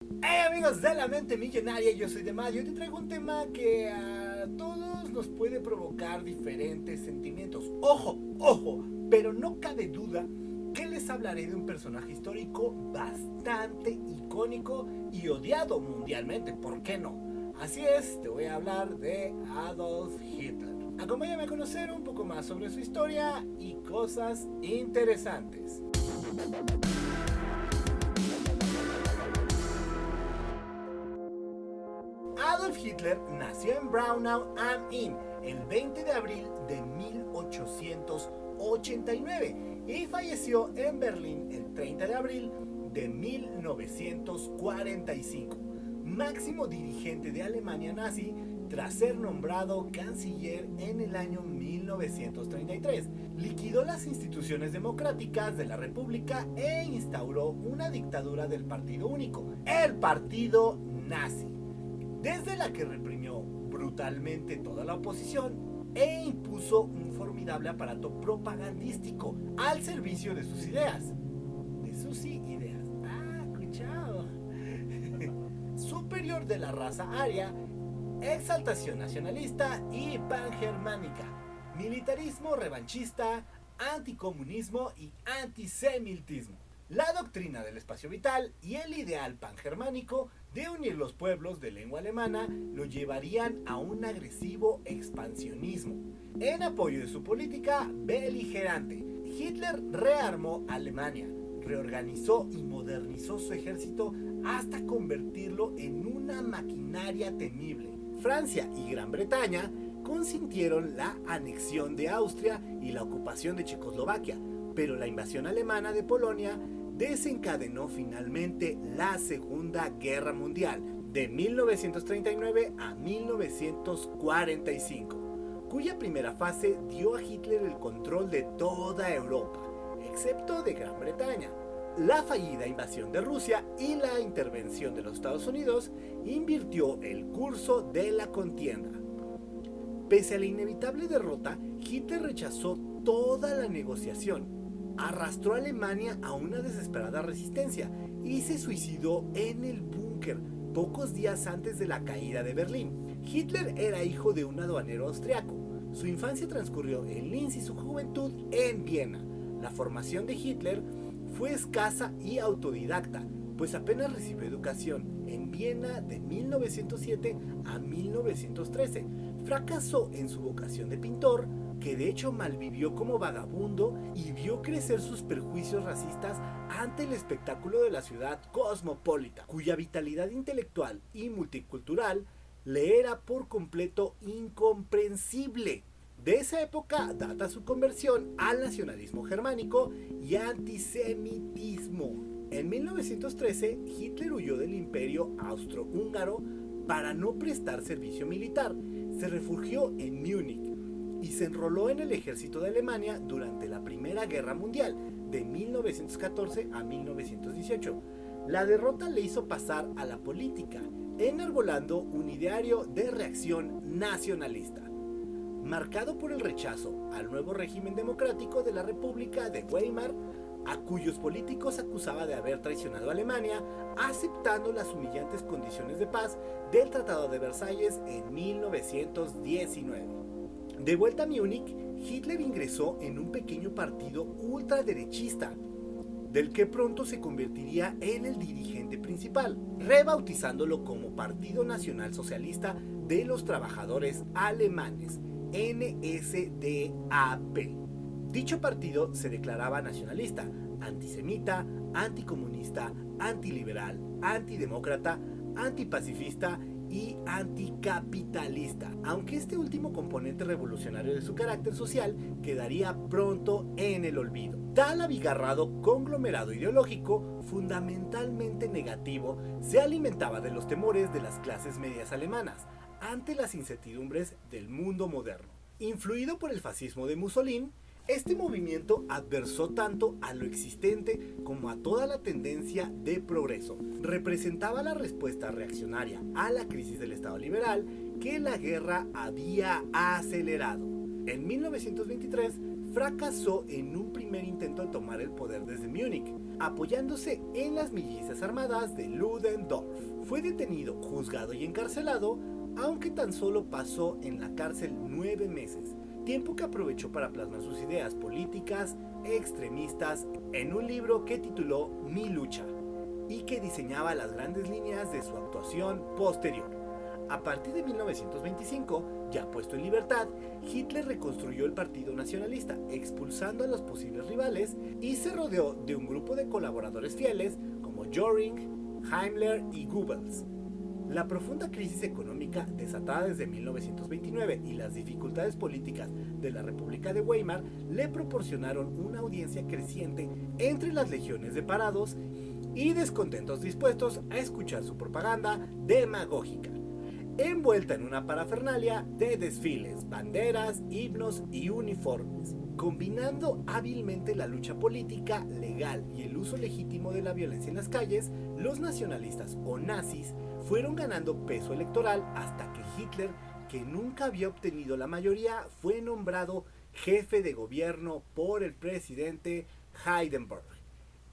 Hey amigos de la mente millonaria, yo soy Demadio y te traigo un tema que a todos nos puede provocar diferentes sentimientos. Ojo, pero no cabe duda que les hablaré de un personaje histórico bastante icónico y odiado mundialmente, ¿por qué no? Así es, te voy a hablar de Adolf Hitler. Acompáñame a conocer un poco más sobre su historia y cosas interesantes. Adolf Hitler nació en Braunau am Inn el 20 de abril de 1889 y falleció en Berlín el 30 de abril de 1945. Máximo dirigente de Alemania nazi tras ser nombrado canciller en el año 1933. Liquidó las instituciones democráticas de la República e instauró una dictadura del Partido Único, el Partido Nazi, desde la que reprimió brutalmente toda la oposición e impuso un formidable aparato propagandístico al servicio de sus ideas. Escuchado. Superior de la raza aria, exaltación nacionalista y pangermánica, militarismo revanchista, anticomunismo y antisemitismo. La doctrina del espacio vital y el ideal pangermánico de unir los pueblos de lengua alemana lo llevarían a un agresivo expansionismo. En apoyo de su política beligerante, Hitler rearmó Alemania, reorganizó y modernizó su ejército hasta convertirlo en una maquinaria temible. Francia y Gran Bretaña consintieron la anexión de Austria y la ocupación de Checoslovaquia, pero la invasión alemana de Polonia desencadenó finalmente la Segunda Guerra Mundial de 1939 a 1945, cuya primera fase dio a Hitler el control de toda Europa, excepto de Gran Bretaña. La fallida invasión de Rusia y la intervención de los Estados Unidos invirtió el curso de la contienda. Pese a la inevitable derrota, Hitler rechazó toda la negociación, arrastró a Alemania a una desesperada resistencia y se suicidó en el búnker pocos días antes de la caída de Berlín. Hitler era hijo de un aduanero austriaco. Su infancia transcurrió en Linz y su juventud en Viena. La formación de Hitler fue escasa y autodidacta, pues apenas recibió educación en Viena de 1907 a 1913. Fracasó en su vocación de pintor, que de hecho malvivió como vagabundo y vio crecer sus prejuicios racistas ante el espectáculo de la ciudad cosmopolita, cuya vitalidad intelectual y multicultural le era por completo incomprensible. De esa época data su conversión al nacionalismo germánico y antisemitismo. En 1913, Hitler huyó del imperio austrohúngaro para no prestar servicio militar. Se refugió en Múnich y se enroló en el ejército de Alemania durante la Primera Guerra Mundial de 1914 a 1918. La derrota le hizo pasar a la política, enarbolando un ideario de reacción nacionalista, marcado por el rechazo al nuevo régimen democrático de la República de Weimar, a cuyos políticos acusaba de haber traicionado a Alemania, aceptando las humillantes condiciones de paz del Tratado de Versalles en 1919. De vuelta a Múnich, Hitler ingresó en un pequeño partido ultraderechista, del que pronto se convertiría en el dirigente principal, rebautizándolo como Partido Nacional Socialista de los Trabajadores Alemanes, NSDAP. Dicho partido se declaraba nacionalista, antisemita, anticomunista, antiliberal, antidemócrata, antipacifista y anticapitalista, aunque este último componente revolucionario de su carácter social quedaría pronto en el olvido. Tal abigarrado conglomerado ideológico, fundamentalmente negativo, se alimentaba de los temores de las clases medias alemanas ante las incertidumbres del mundo moderno. Influido por el fascismo de Mussolini, este movimiento adversó tanto a lo existente como a toda la tendencia de progreso. Representaba la respuesta reaccionaria a la crisis del Estado liberal que la guerra había acelerado. En 1923 fracasó en un primer intento de tomar el poder desde Múnich, apoyándose en las milicias armadas de Ludendorff. Fue detenido, juzgado y encarcelado, aunque tan solo pasó en la cárcel 9 meses, tiempo que aprovechó para plasmar sus ideas políticas extremistas en un libro que tituló Mi lucha y que diseñaba las grandes líneas de su actuación posterior. A partir de 1925, ya puesto en libertad, Hitler reconstruyó el Partido Nacionalista, expulsando a los posibles rivales, y se rodeó de un grupo de colaboradores fieles como Göring, Himmler y Goebbels. La profunda crisis económica desatada desde 1929 y las dificultades políticas de la República de Weimar le proporcionaron una audiencia creciente entre las legiones de parados y descontentos dispuestos a escuchar su propaganda demagógica, envuelta en una parafernalia de desfiles, banderas, himnos y uniformes. Combinando hábilmente la lucha política, legal y el uso legítimo de la violencia en las calles, los nacionalistas o nazis fueron ganando peso electoral hasta que Hitler, que nunca había obtenido la mayoría, fue nombrado jefe de gobierno por el presidente Hindenburg.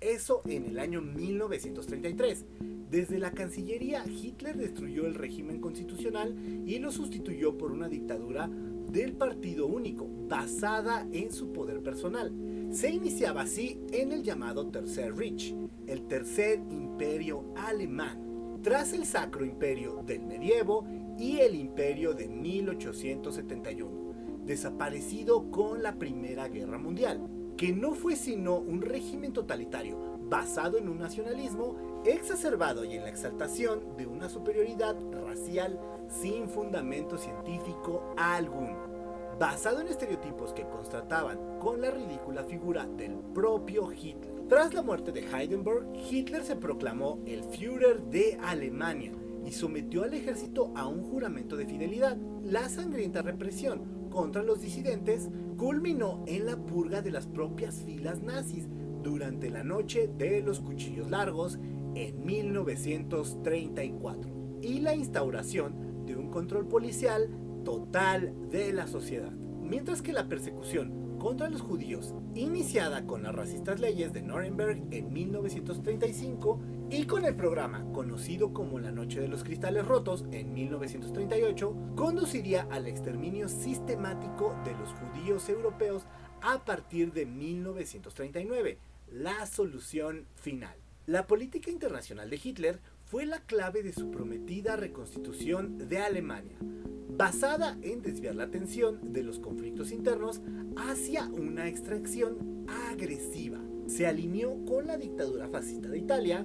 Eso en el año 1933. Desde la Cancillería, Hitler destruyó el régimen constitucional y lo sustituyó por una dictadura del partido único, basada en su poder personal. Se iniciaba así en el llamado Tercer Reich, el tercer imperio alemán, tras el Sacro Imperio del Medievo y el Imperio de 1871, desaparecido con la Primera Guerra Mundial, que no fue sino un régimen totalitario basado en un nacionalismo exacerbado y en la exaltación de una superioridad racial sin fundamento científico alguno, basado en estereotipos que contrastaban con la ridícula figura del propio Hitler. Tras la muerte de Hindenburg, Hitler se proclamó el Führer de Alemania y sometió al ejército a un juramento de fidelidad. La sangrienta represión contra los disidentes culminó en la purga de las propias filas nazis durante la Noche de los Cuchillos Largos en 1934 y la instauración de un control policial total de la sociedad. Mientras que la persecución contra los judíos, iniciada con las racistas leyes de Nuremberg en 1935 y con el programa conocido como la Noche de los Cristales Rotos en 1938, conduciría al exterminio sistemático de los judíos europeos a partir de 1939, la solución final. La política internacional de Hitler fue la clave de su prometida reconstitución de Alemania, basada en desviar la atención de los conflictos internos hacia una extracción agresiva. Se alineó con la dictadura fascista de Italia,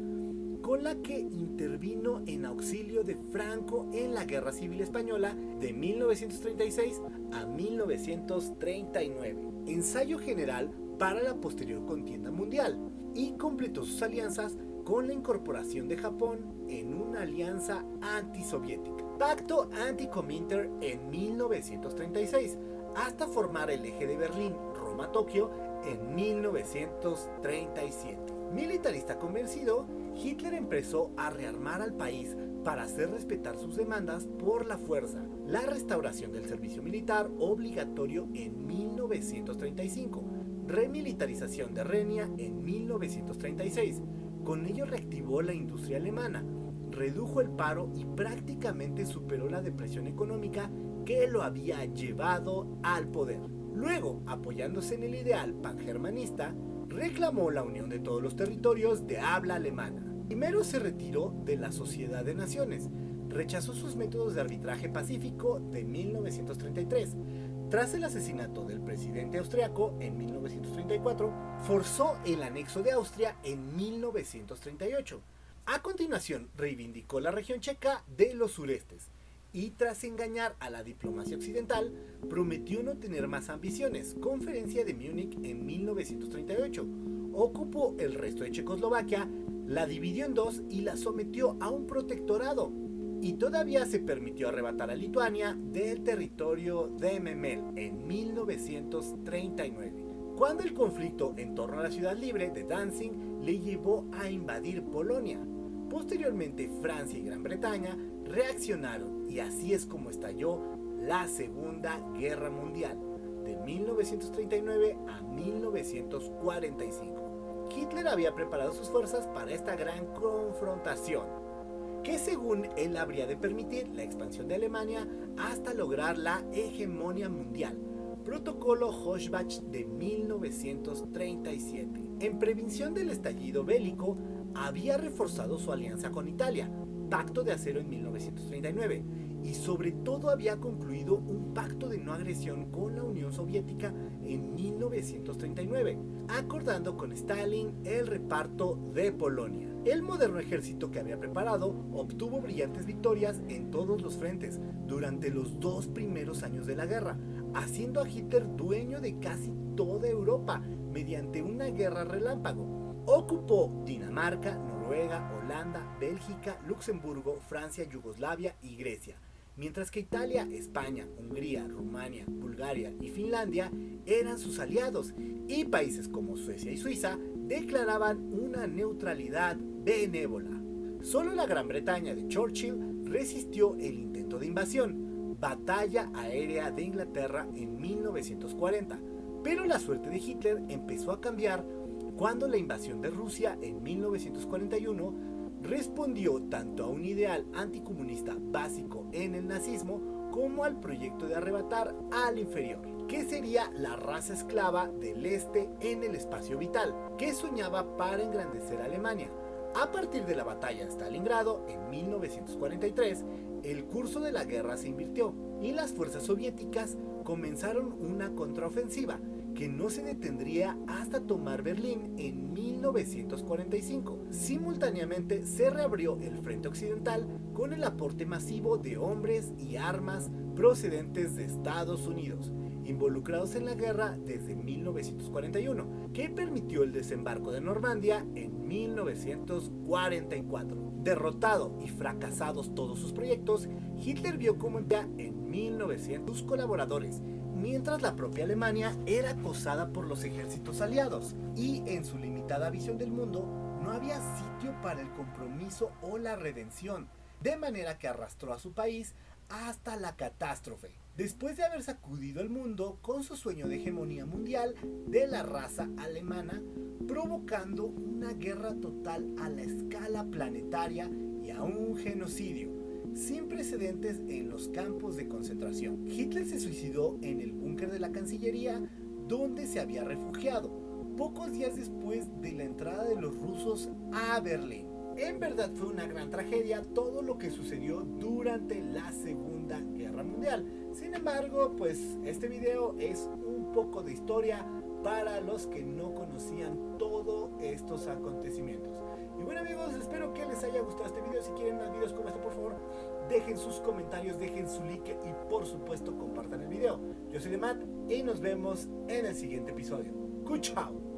con la que intervino en auxilio de Franco en la Guerra Civil Española de 1936 a 1939, ensayo general para la posterior contienda mundial, y completó sus alianzas con la incorporación de Japón en una alianza antisoviética, pacto anti-Comintern en 1936, hasta formar el eje de Berlín, Roma-Tokio en 1937. Militarista convencido, Hitler empezó a rearmar al país para hacer respetar sus demandas por la fuerza, la restauración del servicio militar obligatorio en 1935, remilitarización de Renia en 1936. Con ello reactivó la industria alemana, redujo el paro y prácticamente superó la depresión económica que lo había llevado al poder. Luego, apoyándose en el ideal pangermanista, reclamó la unión de todos los territorios de habla alemana. Primero se retiró de la Sociedad de Naciones, rechazó sus métodos de arbitraje pacífico de 1933. Tras el asesinato del presidente austriaco en 1934, forzó el anexo de Austria en 1938. A continuación, reivindicó la región checa de los surestes y, tras engañar a la diplomacia occidental, prometió no tener más ambiciones. Conferencia de Múnich en 1938. Ocupó el resto de Checoslovaquia, la dividió en dos y la sometió a un protectorado. Y todavía se permitió arrebatar a Lituania del territorio de Memel en 1939, cuando el conflicto en torno a la ciudad libre de Danzig le llevó a invadir Polonia. Posteriormente, Francia y Gran Bretaña reaccionaron y así es como estalló la Segunda Guerra Mundial, de 1939 a 1945. Hitler había preparado sus fuerzas para esta gran confrontación, que según él habría de permitir la expansión de Alemania hasta lograr la hegemonía mundial. Protocolo Hossbach de 1937. En prevención del estallido bélico, había reforzado su alianza con Italia, Pacto de Acero en 1939, y sobre todo había concluido un pacto de no agresión con la Unión Soviética en 1939, acordando con Stalin el reparto de Polonia. El moderno ejército que había preparado obtuvo brillantes victorias en todos los frentes durante los 2 primeros años de la guerra, haciendo a Hitler dueño de casi toda Europa mediante una guerra relámpago. Ocupó Dinamarca, Noruega, Holanda, Bélgica, Luxemburgo, Francia, Yugoslavia y Grecia, mientras que Italia, España, Hungría, Rumania, Bulgaria y Finlandia eran sus aliados, y países como Suecia y Suiza declaraban una neutralidad benévola. Solo la Gran Bretaña de Churchill resistió el intento de invasión, Batalla Aérea de Inglaterra en 1940, pero la suerte de Hitler empezó a cambiar cuando la invasión de Rusia en 1941 respondió tanto a un ideal anticomunista básico en el nazismo como al proyecto de arrebatar al inferior, que sería la raza esclava del este en el espacio vital, que soñaba para engrandecer a Alemania. A partir de la batalla de Stalingrado en 1943, el curso de la guerra se invirtió y las fuerzas soviéticas comenzaron una contraofensiva que no se detendría hasta tomar Berlín en 1945. Simultáneamente se reabrió el frente occidental con el aporte masivo de hombres y armas procedentes de Estados Unidos, involucrados en la guerra desde 1941, que permitió el desembarco de Normandía en 1944. Derrotado y fracasados todos sus proyectos, Hitler vio cómo en 1900 sus colaboradores, mientras la propia Alemania era acosada por los ejércitos aliados, y en su limitada visión del mundo no había sitio para el compromiso o la redención, de manera que arrastró a su país hasta la catástrofe, después de haber sacudido el mundo con su sueño de hegemonía mundial de la raza alemana, provocando una guerra total a la escala planetaria y a un genocidio sin precedentes en los campos de concentración. Hitler se suicidó en el búnker de la Cancillería, donde se había refugiado, pocos días después de la entrada de los rusos a Berlín. En verdad fue una gran tragedia todo lo que sucedió durante la Segunda Guerra Mundial. Sin embargo, pues este video es un poco de historia para los que no conocían todos estos acontecimientos. Y bueno amigos, espero que les haya gustado este video. Si quieren más videos como este, por favor, dejen sus comentarios, dejen su like y por supuesto compartan el video. Yo soy Matt y nos vemos en el siguiente episodio. ¡Chao!